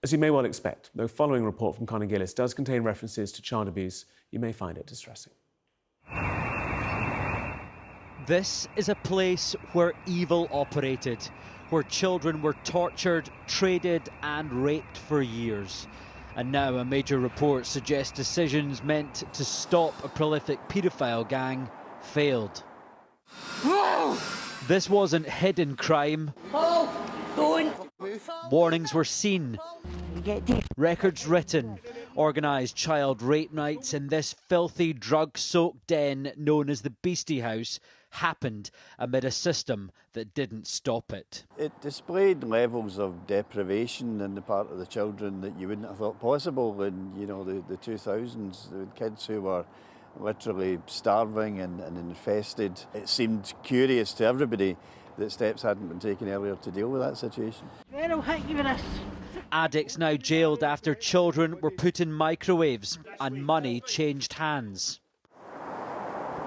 As you may well expect, the following report from Conor Gillis does contain references to child abuse. You may find it distressing. This is a place where evil operated, where children were tortured, traded and raped for years. And now a major report suggests decisions meant to stop a prolific paedophile gang failed. Whoa! This wasn't hidden crime. Oh, don't. Warnings were seen, records written, organised child rape nights in this filthy, drug-soaked den known as the Beastie House happened amid a system that didn't stop it. It displayed levels of deprivation on the part of the children that you wouldn't have thought possible in, the 2000s. The kids who were literally starving and infested. It seemed curious to everybody that steps hadn't been taken earlier to deal with that situation. Addicts now jailed after children were put in microwaves and money changed hands.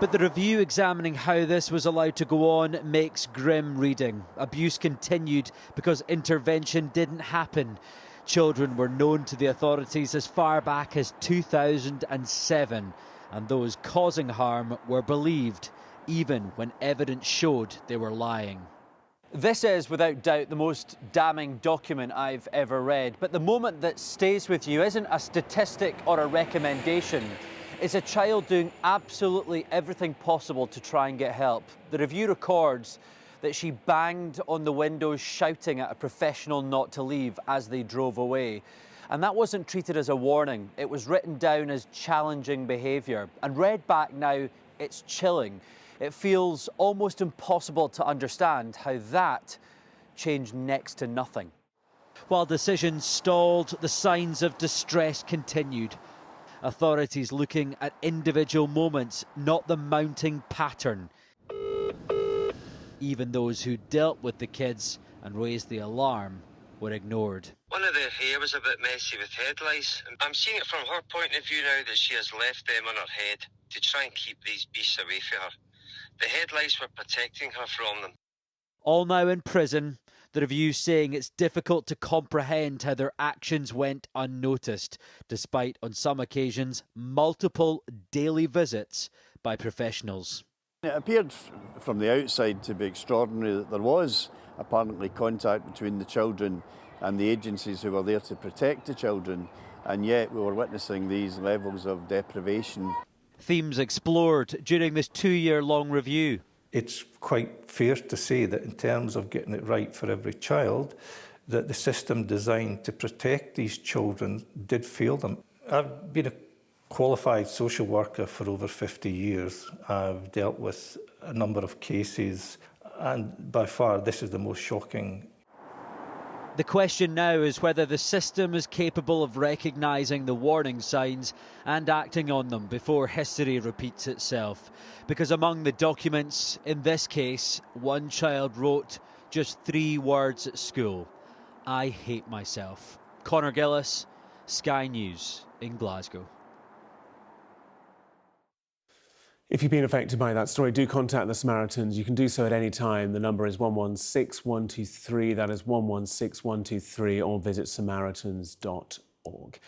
But the review examining how this was allowed to go on makes grim reading. Abuse continued because intervention didn't happen. Children were known to the authorities as far back as 2007, and those causing harm were believed, even when evidence showed they were lying. This is, without doubt, the most damning document I've ever read. But the moment that stays with you isn't a statistic or a recommendation. It's a child doing absolutely everything possible to try and get help. The review records that she banged on the windows shouting at a professional not to leave as they drove away. And that wasn't treated as a warning. It was written down as challenging behaviour. And read back now, it's chilling. It feels almost impossible to understand how that changed next to nothing. While decisions stalled, the signs of distress continued. Authorities looking at individual moments, not the mounting pattern. Even those who dealt with the kids and raised the alarm were ignored. One of their hair was a bit messy with head lice. I'm seeing it from her point of view now that she has left them on her head to try and keep these beasts away from her. The head lice were protecting her from them. All now in prison, the review saying it's difficult to comprehend how their actions went unnoticed, despite, on some occasions, multiple daily visits by professionals. It appeared from the outside to be extraordinary that there was apparently contact between the children and the agencies who were there to protect the children, and yet we were witnessing these levels of deprivation. Themes explored during this 2-year-long review. It's quite fair to say that in terms of getting it right for every child, that the system designed to protect these children did fail them. I've been a qualified social worker for over 50 years. I've dealt with a number of cases, and by far this is the most shocking. The question now is whether the system is capable of recognising the warning signs and acting on them before history repeats itself. Because among the documents, in this case, one child wrote just 3 words at school: "I hate myself." Conor Gillis, Sky News in Glasgow. If you've been affected by that story, do contact the Samaritans. You can do so at any time. The number is 116123. That is 116123, or visit samaritans.org.